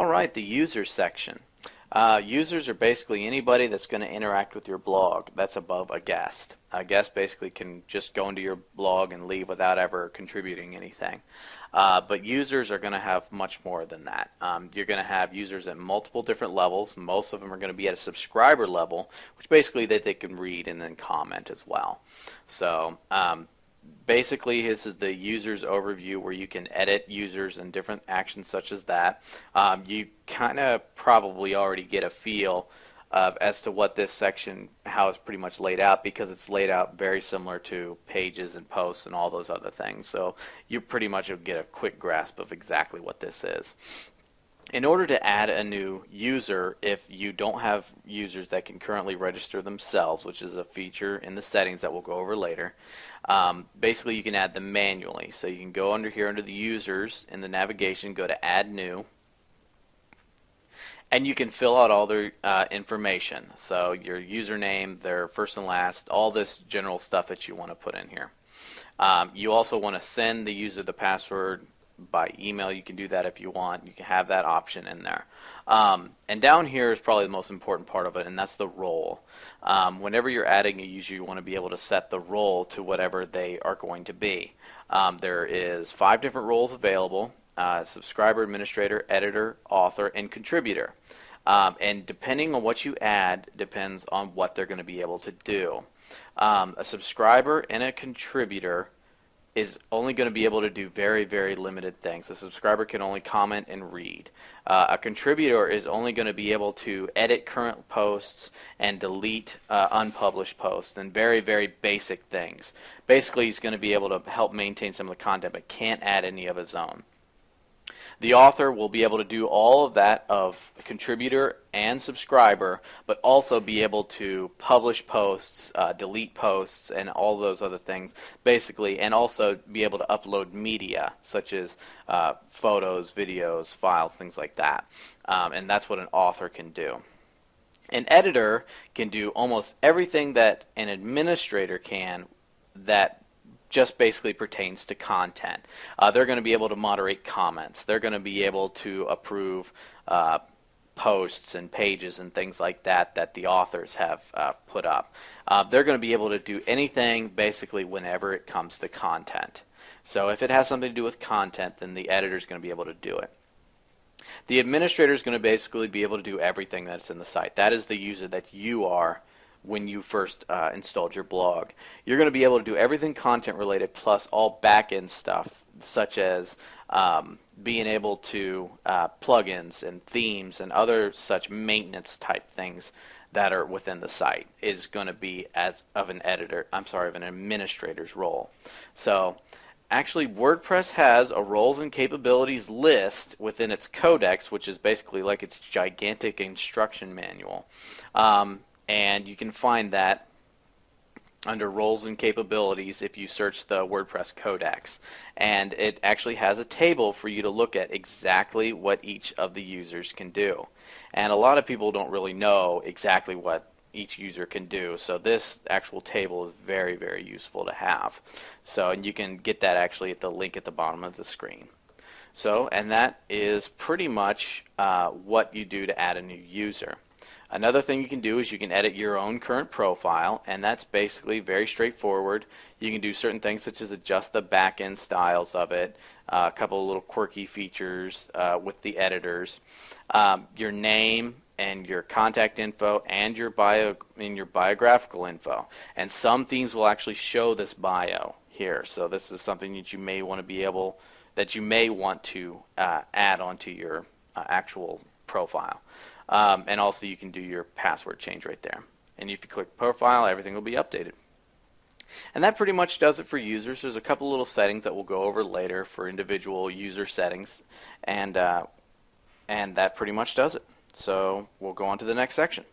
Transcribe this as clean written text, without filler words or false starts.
Alright, the users section. Users are basically anybody that's going to interact with your blog that's above a guest. A guest basically can just go into your blog and leave without ever contributing anything. But users are going to have much more than that. You're going to have users at multiple different levels. Most of them are going to be at a subscriber level, which basically that they can read and then comment as well. So basically, this is the users overview where you can edit users and different actions such as that. You kind of probably already get a feel as to what this section, how it's pretty much laid out, because it's laid out very similar to pages and posts and all those other things. So you pretty much will get a quick grasp of exactly what this is. In order to add a new user, if you don't have users that can currently register themselves, which is a feature in the settings that we'll go over later, basically you can add them manually. So you can go under here under the users in the navigation, go to add new, and you can fill out all their information. So your username, their first and last, all this general stuff that you want to put in here. You also want to send the user the password by email. You can do that if you want. You can have that option in there. And down here is probably the most important part of it, and that's the role. Whenever you're adding a user, you want to be able to set the role to whatever they are going to be. There is 5 different roles available: subscriber, administrator, editor, author, and contributor. And depending on what you add depends on what they're going to be able to do. A subscriber and a contributor is only going to be able to do very, very limited things. A subscriber can only comment and read. A contributor is only going to be able to edit current posts and delete unpublished posts and very, very basic things. Basically, he's going to be able to help maintain some of the content but can't add any of his own. The author will be able to do all of that of contributor and subscriber, but also be able to publish posts, delete posts, and all those other things, basically, and also be able to upload media, such as photos, videos, files, things like that. And that's what an author can do. An editor can do almost everything that an administrator can that just basically pertains to content. They're going to be able to moderate comments. They're going to be able to approve posts and pages and things like that that the authors have put up. They're going to be able to do anything basically whenever it comes to content. So if it has something to do with content, then the editor is going to be able to do it. The administrator is going to basically be able to do everything that's in the site. That is the user that you are when you first installed your blog. You're going to be able to do everything content related plus all back-end stuff, such as being able to plugins and themes and other such maintenance type things that are within the site is going to be as of an administrator's role. So actually, WordPress has a roles and capabilities list within its codex, which is basically like its gigantic instruction manual. And you can find that under roles and capabilities if you search the WordPress codex. And it actually has a table for you to look at exactly what each of the users can do. And a lot of people don't really know exactly what each user can do. So this actual table is very, very useful to have. So, and you can get that actually at the link at the bottom of the screen. So, and that is pretty much what you do to add a new user. Another thing you can do is you can edit your own current profile, and that's basically very straightforward. You can do certain things such as adjust the back-end styles of it, a couple of little quirky features with the editors, your name and your contact info and your biographical info. And some themes will actually show this bio here. So this is something that you may want to add onto your actual profile. And also you can do your password change right there. And if you click profile, everything will be updated. And that pretty much does it for users. There's a couple little settings that we'll go over later for individual user settings. And that pretty much does it. So we'll go on to the next section.